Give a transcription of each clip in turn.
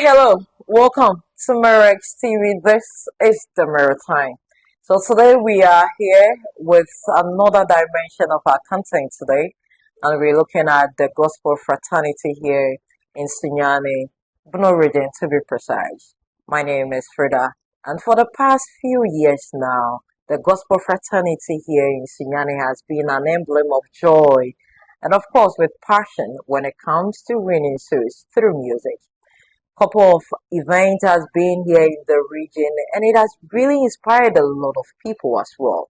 Hello, welcome to MERRO-X TV. This is the Mirror Time. So today we are here with another dimension of our content today, and we're looking at the gospel fraternity here in Sunyani, Bruno region to be precise. My name is Frida, and for the past few years now, the gospel fraternity here in Sunyani has been an emblem of joy and, of course, with passion when it comes to winning souls through music. Couple of events has been here in the region, and it has really inspired a lot of people as well.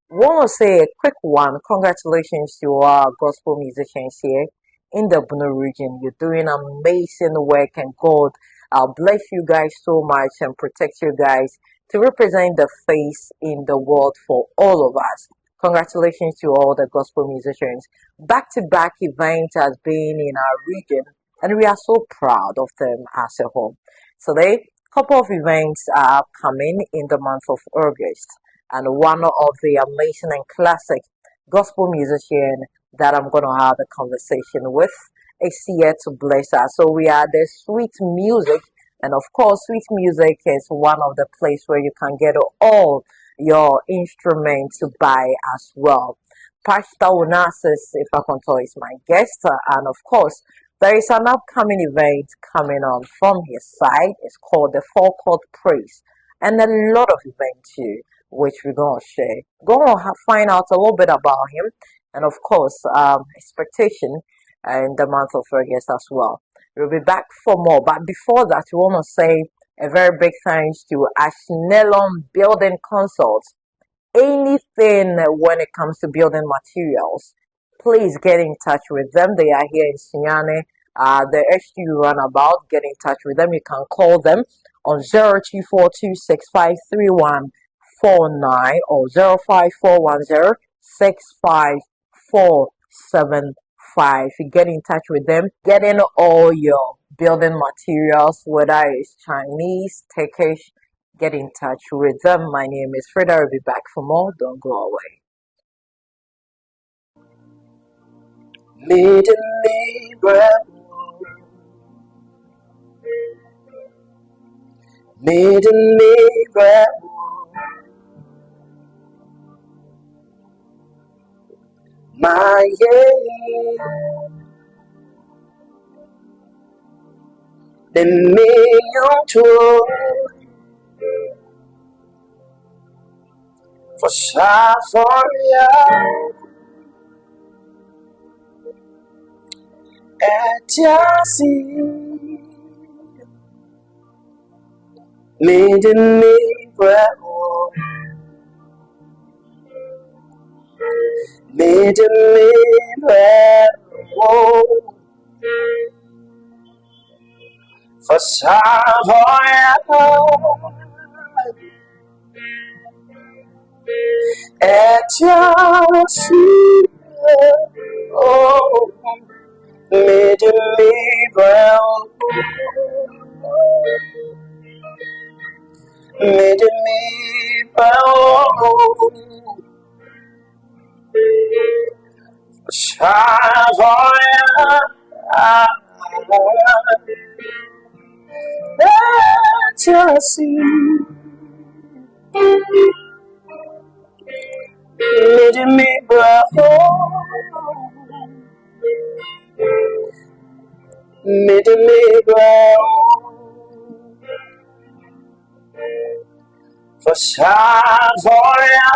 Want to say a quick one. Congratulations to our gospel musicians here in the Bono region. You're doing amazing work, and God, I'll bless you guys so much and protect you guys to represent the face in the world for all of us. Congratulations to all the gospel musicians. Back to back events has been in our region, and we are so proud of them as a whole. Today, a couple of events are coming in the month of August, and one of the amazing and classic gospel musician that I'm going to have a conversation with is here to bless us. So we are the Sweet Music, and of course, Sweet Music is one of the place where you can get all your instruments to buy as well. Pastor Onasis Effah Kontor is my guest, and of course, there is an upcoming event coming on from his side. It's called the Four-Court Praise, and a lot of events too, which we're going to share. Going to find out a little bit about him, and of course, expectation in the month of August as well. We'll be back for more, but before that, we want to say a very big thanks to Ashnelon Building Consults. Anything when it comes to building materials, please get in touch with them. They are here in Sinyane, the HU runabout. Get in touch with them. You can call them on 0242653149 or 05410654475. You get in touch with them. Get in all your building materials, whether it's Chinese, Turkish. Get in touch with them. My name is Frida. I'll be back for more. Don't go away. Made me bravo, made me bravo, my the million tour for Safaria at Yasi, made me bravo, made me bravo for Safaria at Yasi, oh. Made me brown, made me brown, Savoia, Chelsea, made me brown, made me brown, for Savoia,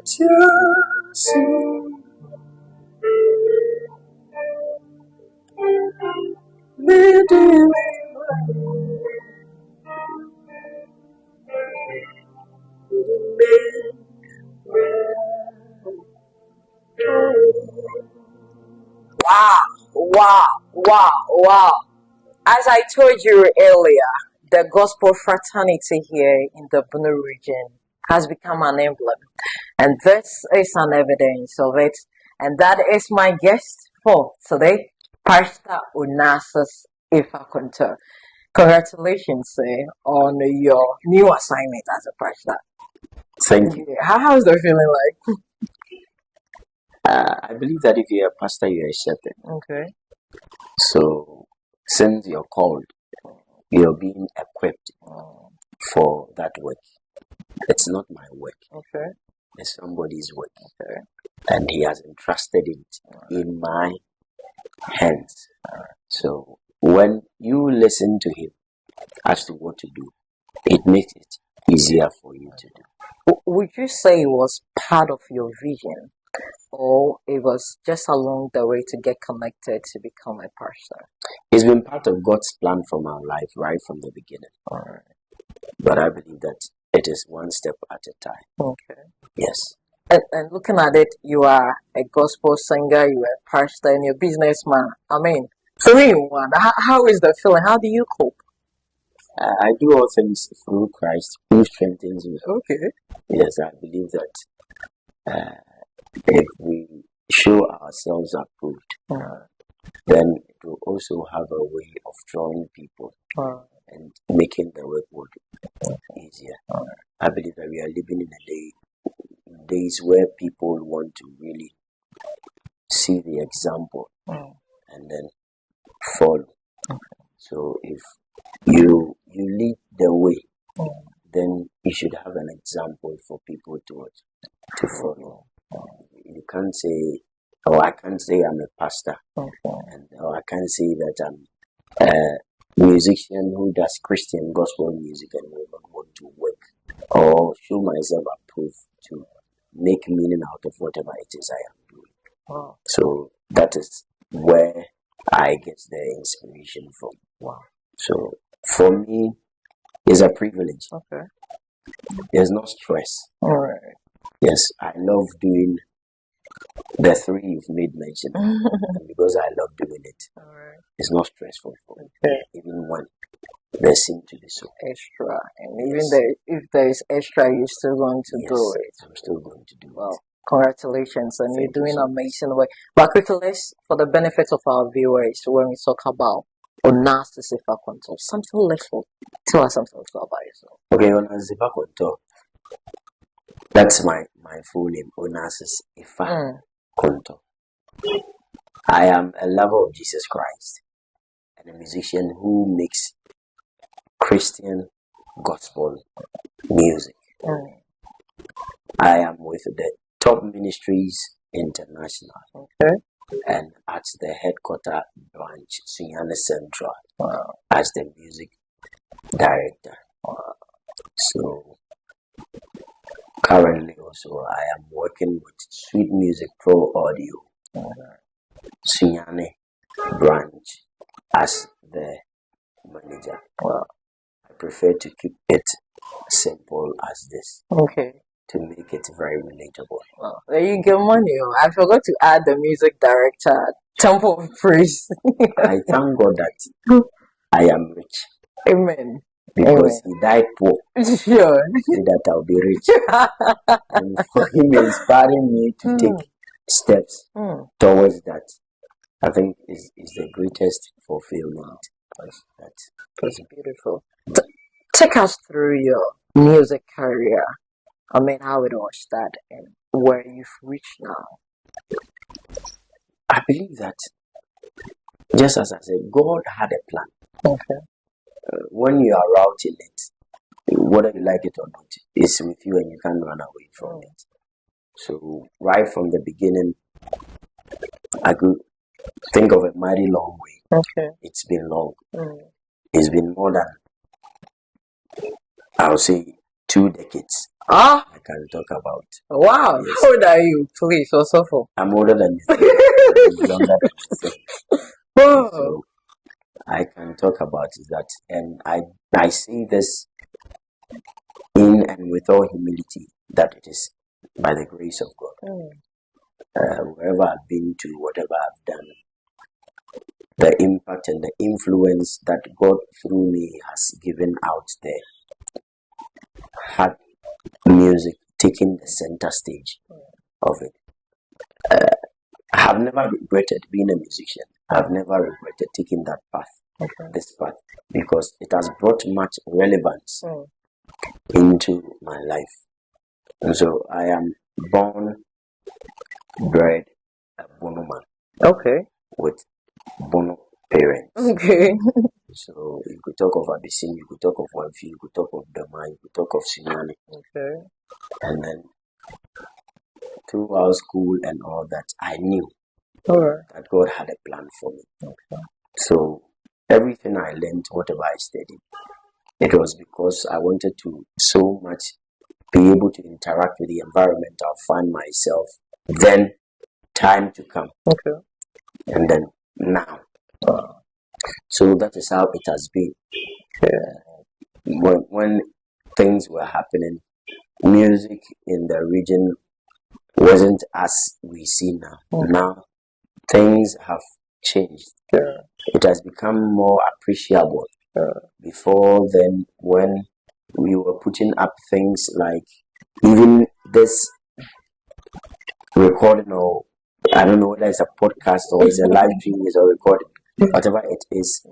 Chelsea, made me Wow, wow. As I told you earlier, the gospel fraternity here in the Bono region has become an emblem. And this is an evidence of it. And that is my guest for today, Pastor Onasis Effah Kontor. Congratulations on your new assignment as a pastor. Thank you. How's the feeling like? I believe that if you're a pastor, you're a shepherd. Okay. So since you're called, you're being equipped for that work. It's not my work. Okay. It's somebody's work. Okay. And he has entrusted it in my hands. So when you listen to him as to what to do, it makes it easier for you to do. Would you say it was part of your vision, or it was just along the way to get connected to become a pastor? It's been part of God's plan for my life right from the beginning. Alright. But I believe that it is one step at a time. Okay. Yes. And looking at it, you are a gospel singer, you are a pastor, and you're a businessman. I mean, 3 in 1. How is the feeling? How do you cope? I do all things through Christ who strengthens me. Okay. Yes, I believe that if we show ourselves approved, then it will also have a way of drawing people and making the work easier. I believe that we are living in days where people want to really see the example and then follow. So if you lead the way, then you should have an example for people to follow. You can't say, "Oh, I can't say I'm a pastor," and I can't say that I'm a musician who does Christian gospel music and will not want to work or show myself approved to make meaning out of whatever it is I am doing. So that is where I get the inspiration from. So for me, it's a privilege. Okay. There's no stress. Alright. Yes, I love doing the 3 you've made mention, and because I love doing it, it's not stressful for me. Okay. Even when there seem to be so extra, and even if there is extra, you're still going to do it. I'm still going to do it. Congratulations, and Thank you're you doing so amazing work. But quickly, for the benefit of our viewers, when we talk about Onasis Effah Kontor, something little. Tell us something little about yourself. Okay, Onasis Effah Kontor. That's my full name, Onasis Effah Kontor. I am a lover of Jesus Christ and a musician who makes Christian gospel music. I am with the Top Ministries International and at the headquarter branch, Sunyane Central, as the music director. So currently also I am working with Sweet Music Pro Audio, Sunyane branch, as the manager. I prefer to keep it simple as this. Okay. To make it very relatable. There you get money. I forgot to add the music director, Temple of Praise. I thank God that I am rich. Amen. Because he died poor. Sure. So that I'll be rich. And for him inspiring me to take steps towards that, I think is the greatest fulfillment. That's beautiful. Take us through your music career. I mean, how it all started and where you've reached now. I believe that, just as I said, God had a plan. Okay. When you are out in it, whether you like it or not, it's with you and you can't run away from it. So right from the beginning, I could think of a mighty long way. Okay. It's been long. It's been more than, I would say, 2 decades. I can talk about. Wow. Yes. How old are you, please? Also, I'm older than you. I'm younger than you. So I can talk about that, and I say this in and with all humility that it is by the grace of God. Wherever I've been to, whatever I've done, the impact and the influence that God through me has given out there, had music taking the center stage of it. I have never regretted being a musician. I've never regretted taking that path, this path, because it has brought much relevance into my life. And so I am born, bred, Bono man Okay. with Bono parents. Okay. So you could talk of Abyssine, you could talk of Wanfi, you could talk of Dama, you could talk of Sinyane. Okay. And then throughout school and all that, I knew Alright. that God had a plan for me. Okay. So everything I learned, whatever I studied, it was because I wanted to so much be able to interact with the environment I'll find myself. Then time to come. Okay. And then now. So that is how it has been. When things were happening, music in the region wasn't as we see now. Now things have changed. It has become more appreciable. Before then, when we were putting up things like even this recording, or I don't know whether it's a podcast or it's a live stream, is a recording, whatever it is,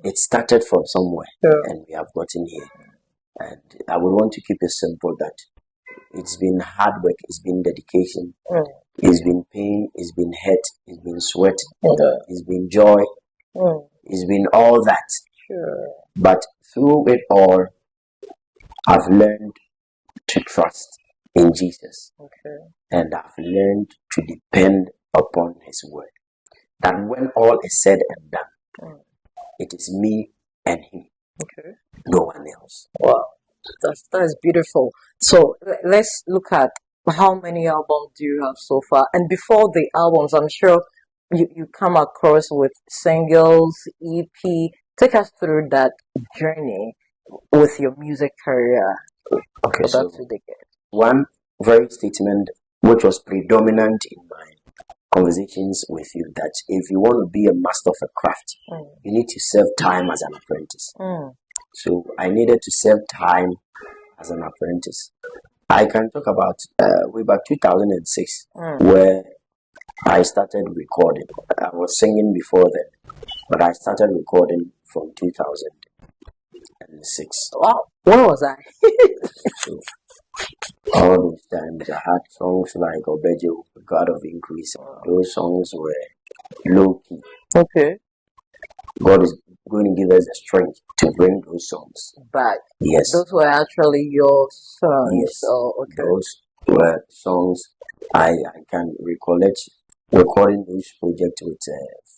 it started from somewhere and we have gotten here. And I would want to keep it simple that it's been hard work, it's been dedication, it's been pain, it's been hurt, it's been sweat, it's been joy, it's been all that. But through it all, I've learned to trust in Jesus. And I've learned to depend upon His word. That when all is said and done, it is me and Him. No one else. Wow. That's beautiful. So let's look at how many albums do you have so far? And before the albums, I'm sure you come across with singles, EP. Take us through that journey with your music career. Okay, For so that 2 decades. one very statement which was predominant in my conversations with you, that if you want to be a master of a craft, you need to serve time as an apprentice. So I needed to serve time as an apprentice. I can talk about way back 2006 where I started recording. I was singing before then, but I started recording from 2006. Wow, where was I? So all those times I had songs like Obejo, God of Increase. Those songs were low key. Okay. God is going to give us the strength to bring those songs back. Yes. Those were actually your songs. Yes. Oh, okay. Those were songs I can recollect recording those projects with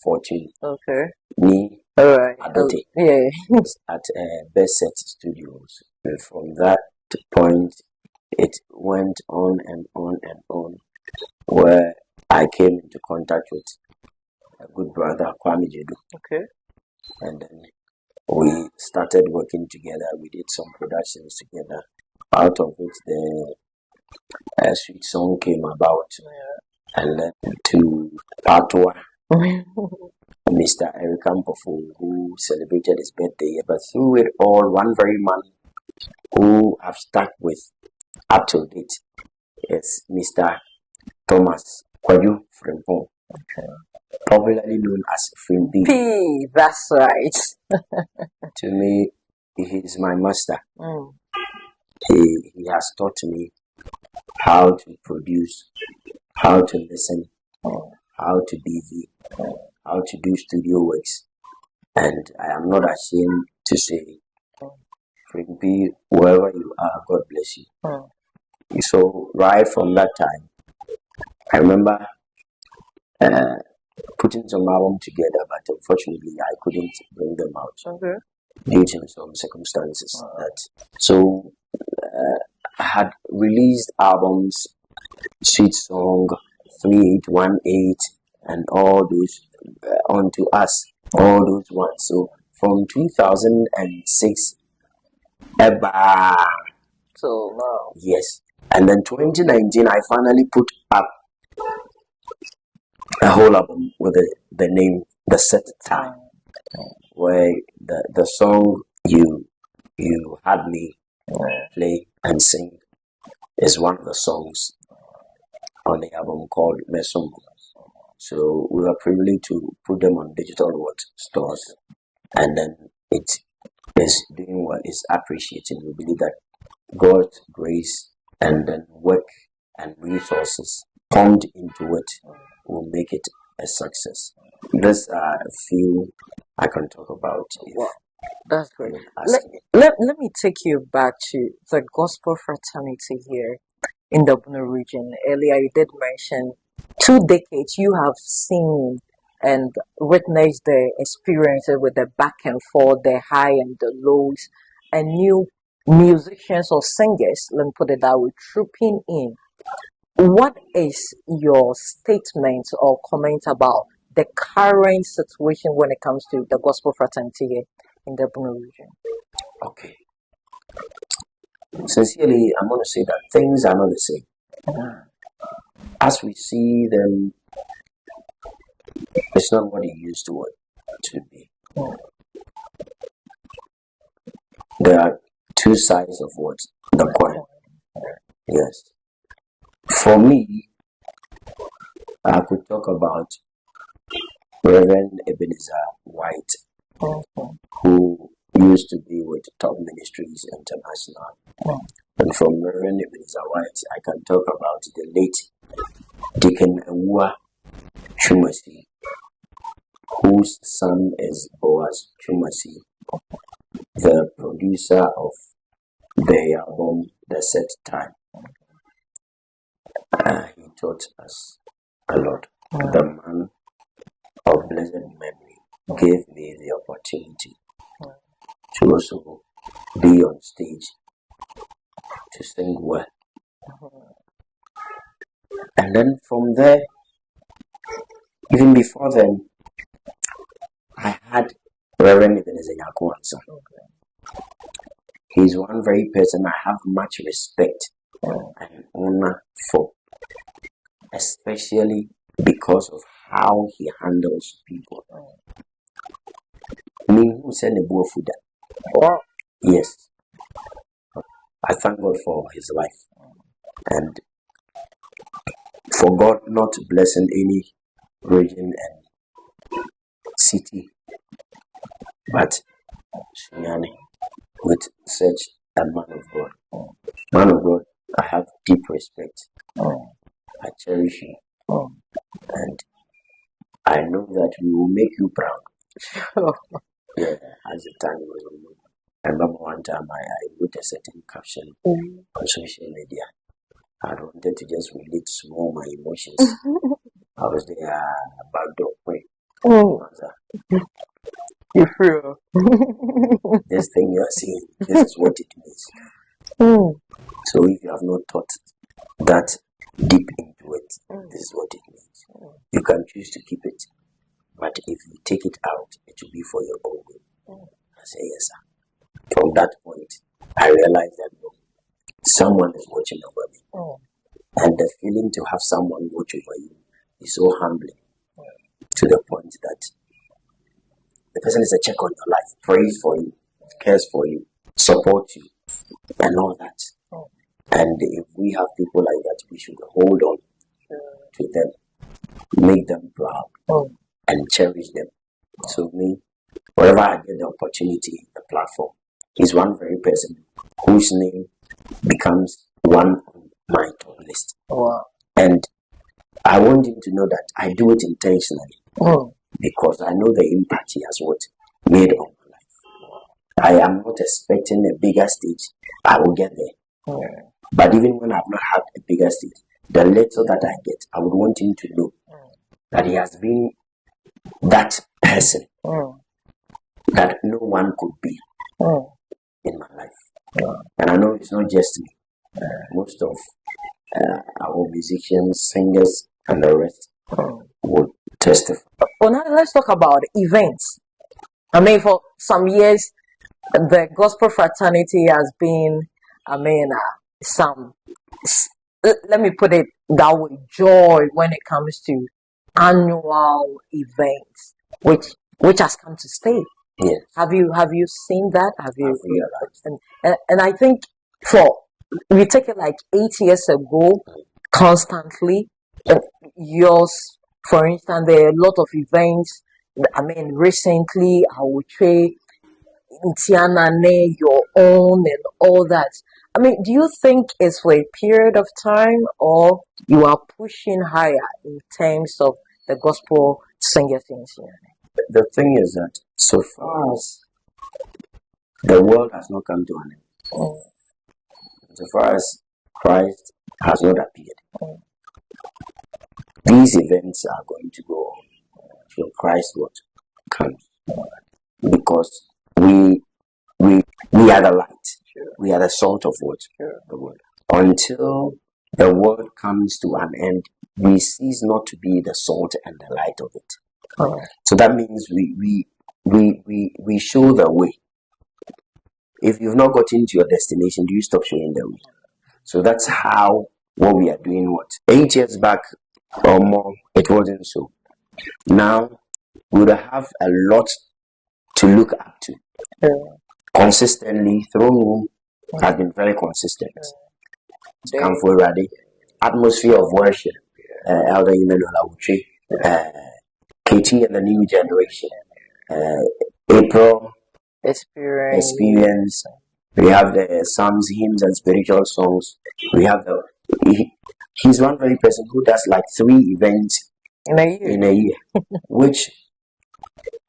Fortune. Okay. Me. Alright. Adote. Yeah. At Best Set Studios. And from that point, it went on and on and on, where I came into contact with a good brother, Kwame Jedu. Okay. And then we started working together. We did some productions together. Out of which the sweet song came about. And led to Patwa, Mr. Eric Campofu, who celebrated his birthday. But through it all, one very man who I've stuck with up to date is Mr. Thomas Kwaju Frimpong, popularly known as Frimbi. P, that's right. To me, he is my master. He has taught me how to produce, how to listen, how to DV, how to do studio works. And I am not ashamed to say, Frimbi, wherever you are, God bless you. So right from that time, I remember putting some album together, but unfortunately I couldn't bring them out due to some circumstances. So I had released albums, Sweet Song, 3818, and all those onto us, all those ones. So from 2006, so now, yes. And then 2019, I finally put up a whole album with the name The Set Time, where the song you had me play and sing is one of the songs on the album called MERRO-X. So we were privileged to put them on digital stores, and then it is doing well, it's appreciating. We believe that God's grace and then work and resources pumped into it will make it a success. There's a few I can talk about if Wow, that's great. you Let, ask me. let me take you back to the gospel fraternity here in the Bono region. Earlier, you did mention 2 decades you have seen and witnessed the experiences with the back and forth, the high and the lows, and new musicians or singers, let me put it that way, trooping in. What is your statement or comment about the current situation when it comes to the gospel fraternity here in the Bono region? Okay. Sincerely, I'm going to say that things are not the same. As we see them, it's not what it used to be. There are two sides of what? The coin. Yes. For me, I could talk about Reverend Ebenezer White, who used to be with Top Ministries International. And from Reverend Ebenezer White, I can talk about the late Deacon Awua Chumasi, whose son is Boaz Chumasi, the producer of the album The Set Time. He taught us a lot. The man of blessed memory gave me the opportunity to also be on stage to sing well. And then from there, even before then, I had Reverend Ebenezer Yakuansa. He's one very person I have much respect and honor for, especially because of how he handles people. Me who send a boy food. Yes, I thank God for his life and for God not blessing any region and city, but Sunyani with such a man of God. Man of God, I have deep respect. I cherish you, and I know that we will make you proud. Yeah, as the time goes on. I remember one time I wrote a certain caption on social media. I wanted to just relate small my emotions. I was there back door way. You feel? This thing you are seeing, this is what it means. So if you have not thought that deep into it, this is what it means. You can choose to keep it, but if you take it out, it will be for your own good. I say yes, sir. From that point, I realized that no, someone is watching over me. And the feeling to have someone watch over you is so humbling to the point that the person is a check on your life, prays for you, cares for you, supports you, and all that. And if we have people like that, we should hold on to them, make them proud, and cherish them. So me, wherever I get the opportunity, the platform, is one very person whose name becomes one on my top list. And I want him to know that I do it intentionally because I know the impact he has made on my life. I am not expecting a bigger stage. I will get there. But even when I've not had a bigger stage, the little that I get, I would want him to know that he has been that person that no one could be in my life. And I know it's not just me. Most of our musicians, singers, and the rest would testify. Well, now let's talk about events. I mean, for some years, the gospel fraternity has been, let me put it that way, joy when it comes to annual events, which has come to stay. Yes. Have you seen that? Have you realized? And I think we take it like 8 years ago, constantly. Yours, for instance, there are a lot of events. I mean, recently, I would say, Tianane, your own, and all that. I mean, do you think it's for a period of time or you are pushing higher in terms of the gospel singers in Sunyani? The thing is that so far as the world has not come to an end, so far as Christ has not appeared, these events are going to go on till Christ what comes, because we are the light, we are the salt of what the world. Until the world comes to an end, we cease not to be the salt and the light of it. So that means we show the way. If you've not gotten to your destination, do you stop showing the way? So that's how what we are doing. What 8 years back or more, it wasn't so. Now we would have a lot to look up to. Consistently, Throne Room has been very consistent. Kamfo Radi, atmosphere of worship, Elder Emmanuel Awuchi, KT and the new generation, April experience. We have the psalms, hymns, and spiritual songs. We have he's one very person who does like 3 events in a year, which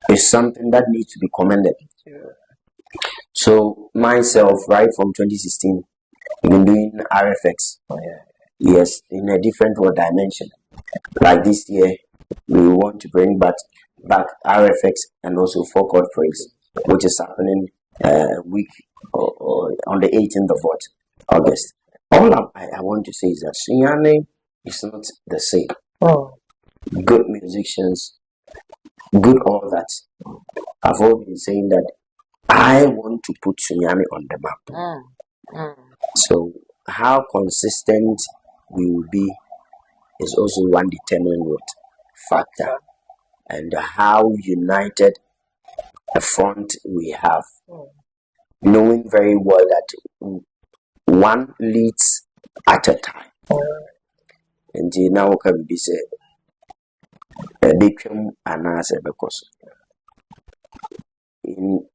is something that needs to be commended. So myself, right from 2016, I've been doing RFX. Yes, in a different dimension. Like this year, we want to bring back RFX and also Four Chord Praise, which is happening week or on the 18th of August. All I want to say is that Sunyani is not the same. Good musicians, good all that. I've always been saying that I want to put Sunyani on the map. So how consistent we will be is also one determining factor, and how united a front we have, knowing very well that one leads at a time. And now can be said a become an answer because in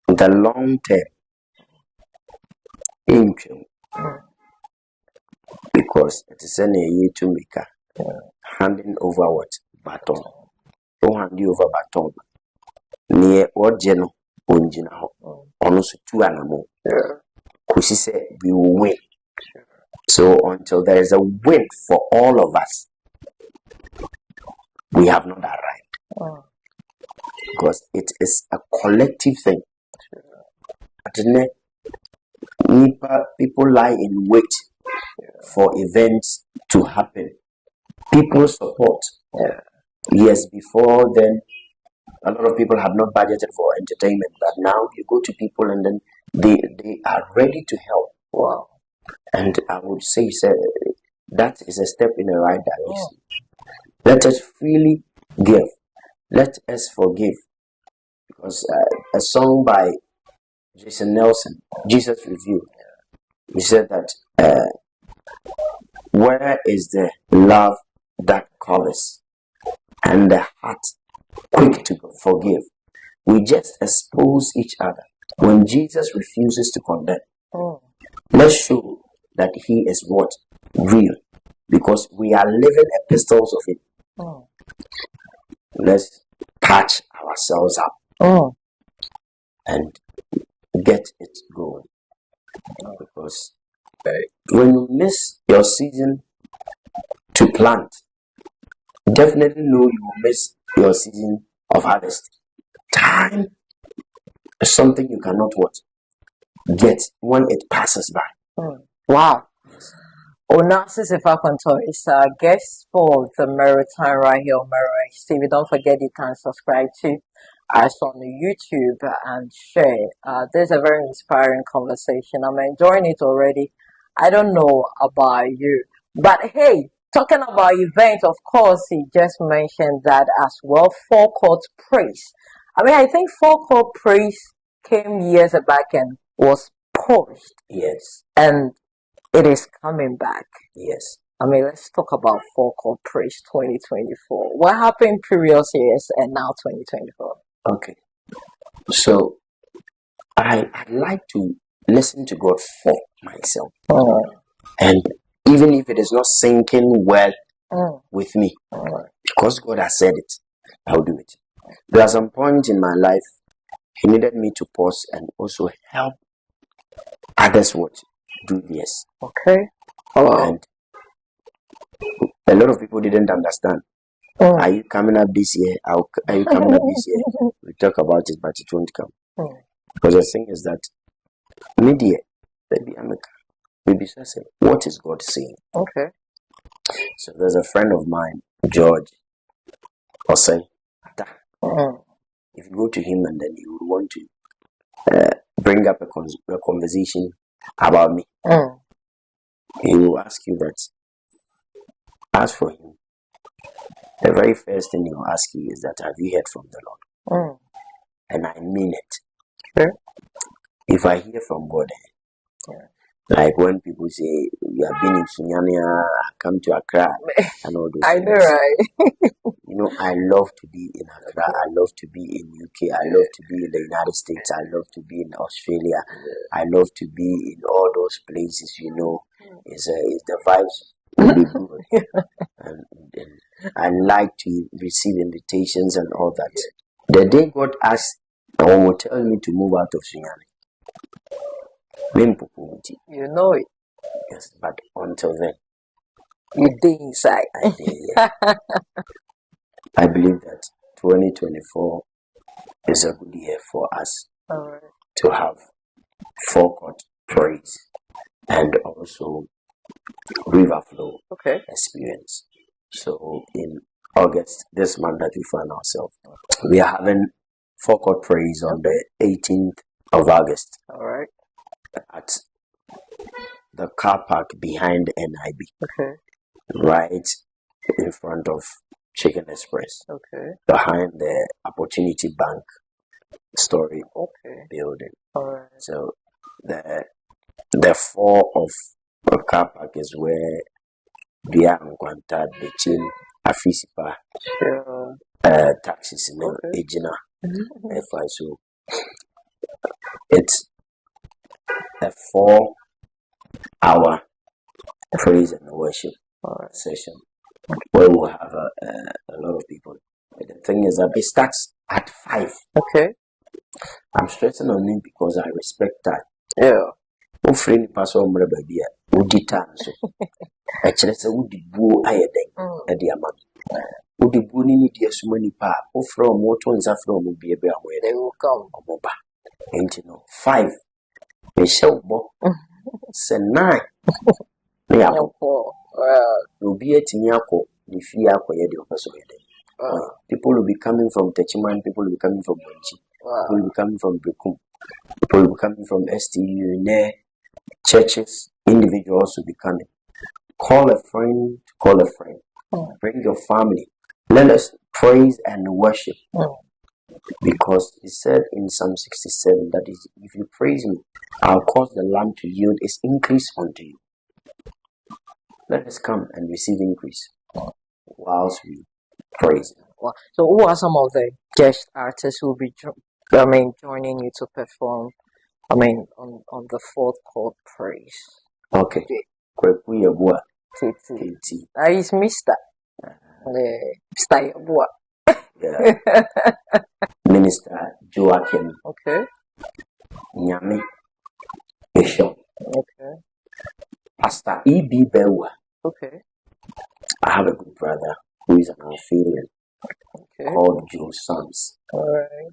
the long term, because it is a year to make handing over what baton. Don't hand you over baton. Near what general onjina almost 2 animal. Kushi said we will win. So until there is a win for all of us, we have not arrived. Because it is a collective thing. People lie in wait for events to happen. People support. Yes, before then, a lot of people have not budgeted for entertainment, but now you go to people and then they are ready to help. Wow. And I would say, sir, that is a step in the right direction. Let us freely give. Let us forgive. Because a song by Jason Nelson, Jesus Review, he said that where is the love that covers and the heart quick to forgive? We just expose each other. When Jesus refuses to condemn, let's show that he is what? Real. Because we are living epistles of it. Let's catch ourselves up and get it going. Because when you miss your season to plant, definitely know you will miss your season of harvest. Time is something you cannot get when it passes by. Wow. Onasis Effah Kontor is our guest for the MERRO time right here on MERRO-X TV. Don't forget you can subscribe to us on YouTube and share. This is a very inspiring conversation. I'm enjoying it already. I don't know about you, but hey, talking about events, of course, he just mentioned that as well. Four Chord Praise. I mean, I think Four Chord Praise came years back and was paused. Yes. And it is coming back. Yes. I mean, let's talk about Four Chord Praise 2024. What happened previous years and now 2024? Okay. So I like to listen to God for myself. And even if it is not sinking well with me. Because God has said it, I'll do it. There are some points in my life He needed me to pause and also help others what do this. Okay. And a lot of people didn't understand. Are you coming up this year? Are you coming up this year? We talk about it, but it won't come. Because the thing is that media, baby, maybe say, what is God saying? Okay. So there's a friend of mine, George, or say, if you go to him and then you would want to bring up a conversation about me, he will ask you that. Ask for him. The very first thing he'll ask you is that, have you heard from the Lord? And I mean it. Okay. If I hear from God, like when people say, we have been in Sunyania, come to Accra, and all those I things. know, right? You know, I love to be in Accra, I love to be in UK, I love to be in the United States, I love to be in Australia, I love to be in all those places, you know. It's the vibes will be good. and I like to receive invitations and all that. The day God asks, or will tell me to move out of Sunyani, you know it. yes, but until then, You dig inside. I believe that 2024 is a good year for us to have forecourt praise and also river flow experience. So in August, this month that we find ourselves, we are having forecourt praise on the 18th of August. At the car park behind NIB. Right in front of Chicken Express. Behind the Opportunity Bank story building. So the floor of the car park is where Bia Nkwanta, the Chin, Afisipa, taxis in Ejina. So it's a 4-hour praise and worship session where we'll have a lot of people. But the thing is that it starts at 5. I'm stressing on it because I respect that. Friend pastor baby would time so actually say would bu ayeden e de ama would bu ni ni de suma ni pa o from moto nza from bi ebe amoye They will come. omoba enti no 5 e show bo say 9 me akọ obi etimi akọ ni fi akọ ye de opeso ye de people will be coming from Techiman, people will be coming from Bonchi, people will be coming from Bekum, people will be coming from STU, churches, individuals will be coming. Call a friend, bring your family. Let us praise and worship. Because it said in Psalm 67 that if you praise me, I'll cause the land to yield its increase unto you. Let us come and receive increase whilst we praise. So who are some of the guest artists who will be joining you to perform on the fourth court praise? Okay. Kweku Yabua. Titi. That is Mr. Mr. Yabua. Yeah. Minister Joachim. Okay. Nyame Bishop. Okay. Pastor E.B. Bewa. Okay. I have a good brother who is an Alpharian called Joe Sams. Alright.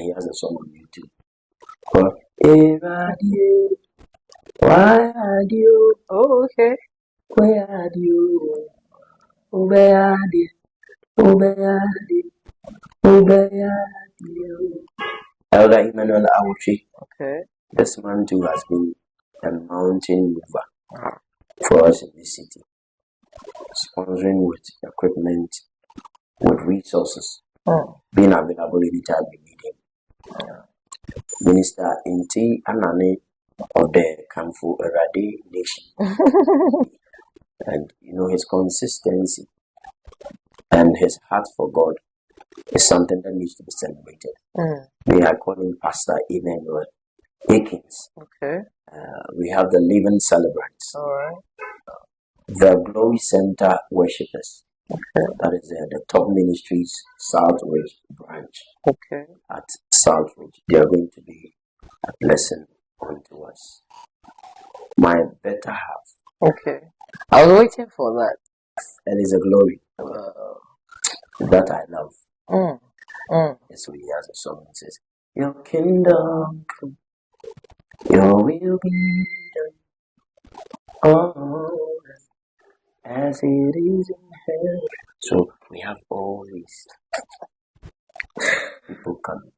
He has a song on YouTube called Eradio. Why are you? Oh, okay. Where are you? Where are you? Where are you? Where are you? Elder Emmanuel Awuchi. Okay. This man too has been a mountain mover for us in this city, sponsoring with equipment, with resources, being available anytime we need him. Minister Inti Anane of the Kamfu Erade Nation. And you know, his consistency and his heart for God is something that needs to be celebrated. We are calling Pastor Emmanuel Akins. Okay. We have the living celebrants. Alright. the Glory Center worshippers. That is the top ministries, Southridge branch. Okay. At Southridge, they are going to be a blessing unto us. My better half. Okay. I was waiting for that. And it's a glory that I love. So he has a song that says, Your kingdom come, your will be done on earth as it is in heaven. So we have all these people coming.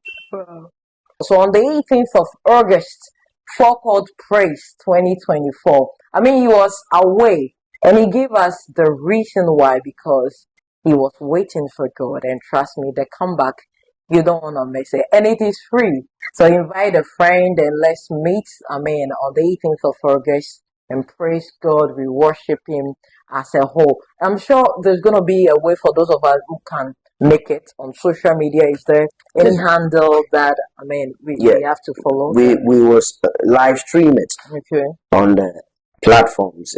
So on the 18th of August, Forecourt Praise 2024. I mean, he was away and he gave us the reason why, because he was waiting for God. And trust me, the comeback, you don't want to miss it. And it is free. So invite a friend and let's meet, on the 18th of August and praise God. We worship Him as a whole. I'm sure there's going to be a way for those of us who can make it on social media. Is there any handle that we have to follow? We will live stream it on the platforms.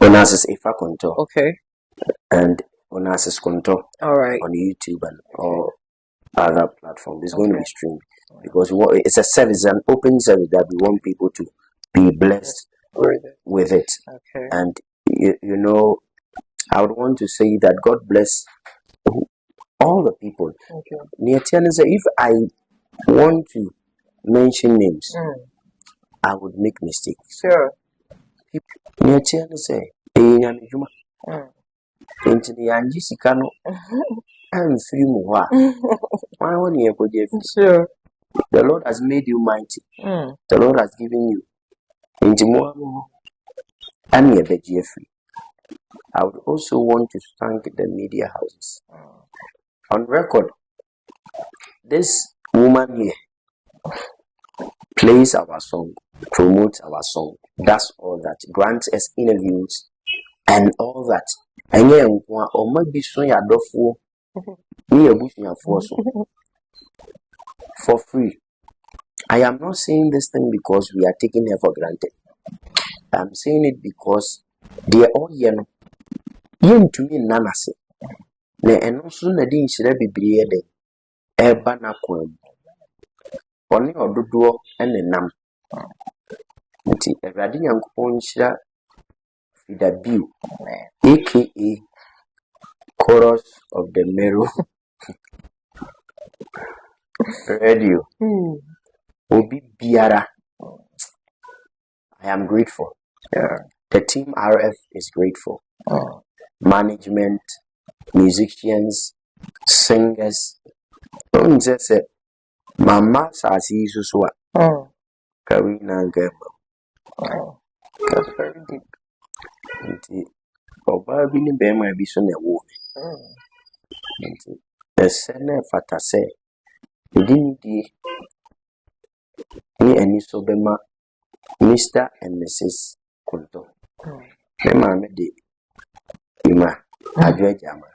Onasis Effah Kontor. Okay. And Onasis Kontor. All right. On YouTube and all other platforms. It's going to be streamed because it's a service, an open service that we want people to be blessed with it. Okay. And you know, I would want to say that God bless all the people. If I want to mention names, I would make mistakes. Sure. Say, into the Angisikano and Sure. The Lord has made you mighty. The Lord has given you into more and free. I would also want to thank the media houses. On record, this woman here plays our song, promotes our song, does all that, grants us interviews and all that. And or maybe so ya for free. I am not saying this thing because we are taking her for granted. I'm saying it because they are all here. To me, nanase. And also, Nadine should be breed a banner coin. Only or do and a nam. A radiant concha with a view, aka chorus of the Merro radio. Obi Biara. I am grateful. The team RF is grateful. Management, musicians, singers. Don't just say, Mama Sasi Susua. Karina Gerber. That's very deep. Oba bini bema biso na wo. Esene fatase. Edini di ni eni so bema Mr. and Mrs. Kontor. Bema me de ima adwejama.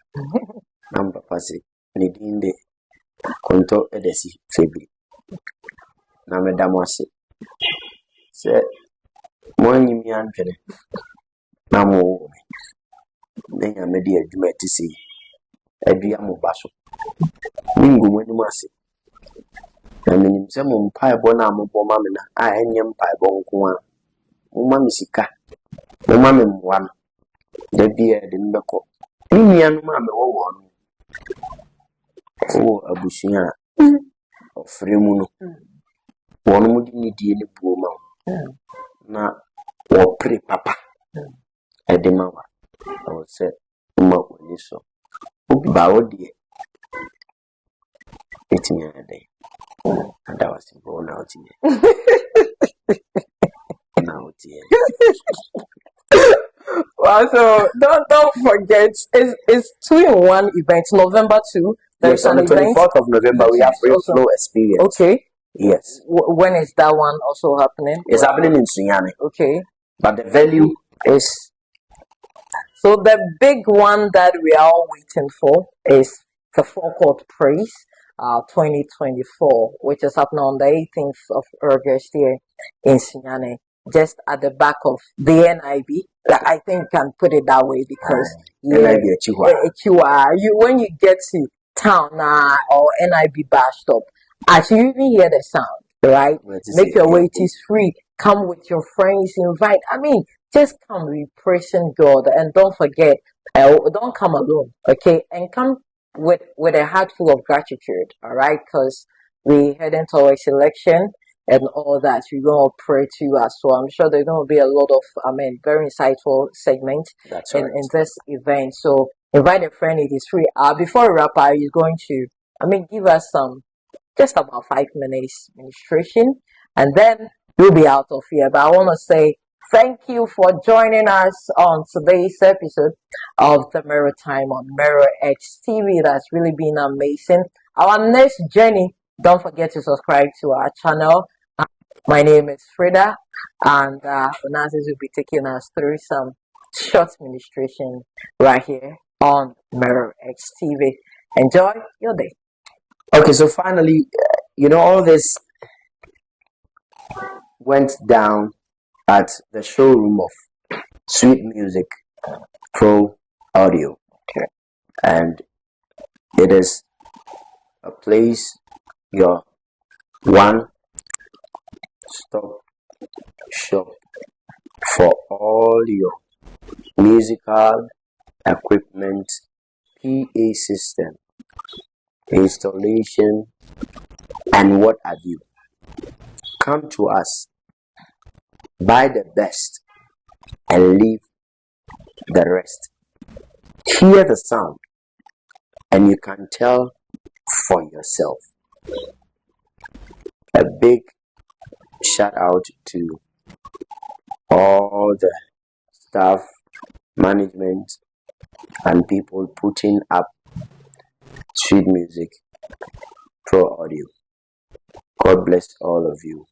Namba pase ni dinde Kontor edesi febi. Na me damase. Se mo nyimi antwene. Na mo Then me di adwuma ti si adua mo baso. Ningu mo ni mase. Na minim se mo mpa ebo na mo bo ma me na a enye mpa ebo nko a. Mo ma me sika. Mo ma me mwa no. Da bia de mbeko. Nnia no ma me wo wo no. O abusuya ofre mu no. Wono mo di ni die ni buo ma. Na wo pre papa. Edema wa. I would say, so. Baudi, it's me a day. And I was born out here. Now, Wow, so don't forget, it's 2-in-1 event, November 2. Yes, on the 24th of November, we have Free Flow Experience. Okay. Yes. When is that one also happening? It's happening in Sunyani. Okay. But the venue is. So the big one that we are all waiting for is the Forecourt Praise 2024, which is happening on the 18th of August here in Sunyani. just at the back of the NIB. I think you can put it that way because when you get to town or NIB bus stop, as you even hear the sound, right? Make your way. It is free. Come with your friends. Invite. I mean, just come. We praising God, and don't forget. Don't come alone, okay? And come with a heart full of gratitude, all right? Because we heading towards election and all that. We're going to pray to you as well. I'm sure there's going to be a lot of, very insightful segments in this event. So invite a friend. It is free. Before we wrap up, you're going to, give us just about 5 minutes ministration, and then we'll be out of here. But I want to say thank you for joining us on today's episode of the Mirror Time on MERRO-X TV. That's really been amazing. Our next journey, don't forget to subscribe to our channel. My name is Frida, and Onasis will be taking us through some short ministration right here on MERRO-X TV. Enjoy your day. Okay, so finally, all this went down at the showroom of Sweet Music Pro Audio. Okay. And it is a place, your one-stop shop for all your musical equipment, PA system, installation, and what have you. Come to us, buy the best, and leave the rest. Hear the sound, and you can tell for yourself. A big shout out to all the staff, management, and people putting up Sweet Music Pro Audio. God bless all of you.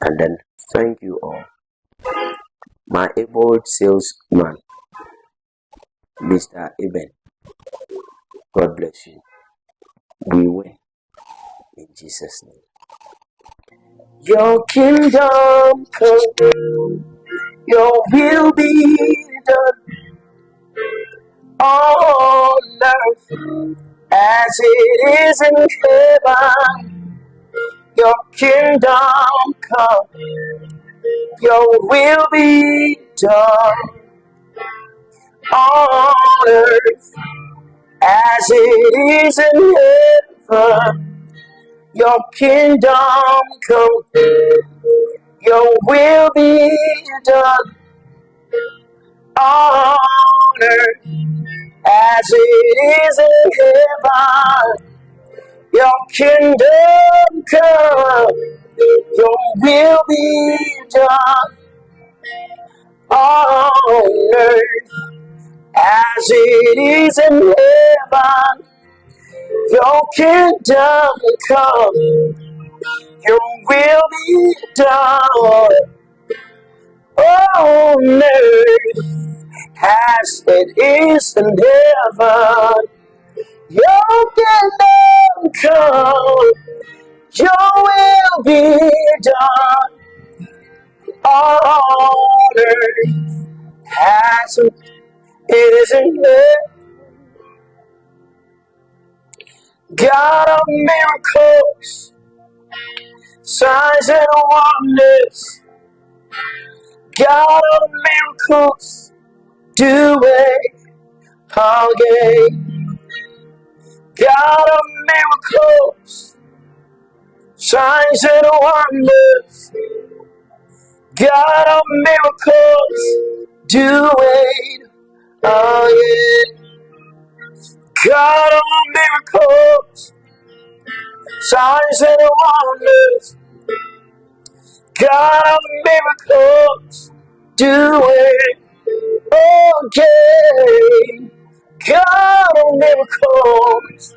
And then thank you all. My able salesman, Mr. Eben. God bless you. We win in Jesus' name. Your kingdom come, your will be done on earth as it is in heaven. Your kingdom come, your will be done on earth as it is in heaven. Your kingdom come, your will be done on earth as it is in heaven. Your kingdom come, your will be done on earth as it is in heaven. Your kingdom come, your will be done on earth as it is in heaven. Your kingdom come, your will be done on earth as it is in heaven. God of miracles, signs and wonders, God of miracles, do it again. God of miracles, signs and wonders, God of miracles, do it again. God of miracles, signs and wonders, God of miracles, do it again. God of miracles,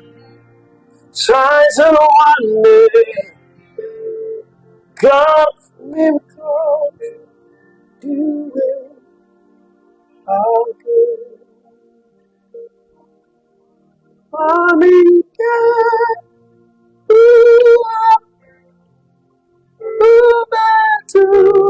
signs and wonders, God of miracles, do it again. Amen. Ooh, ooh, ooh,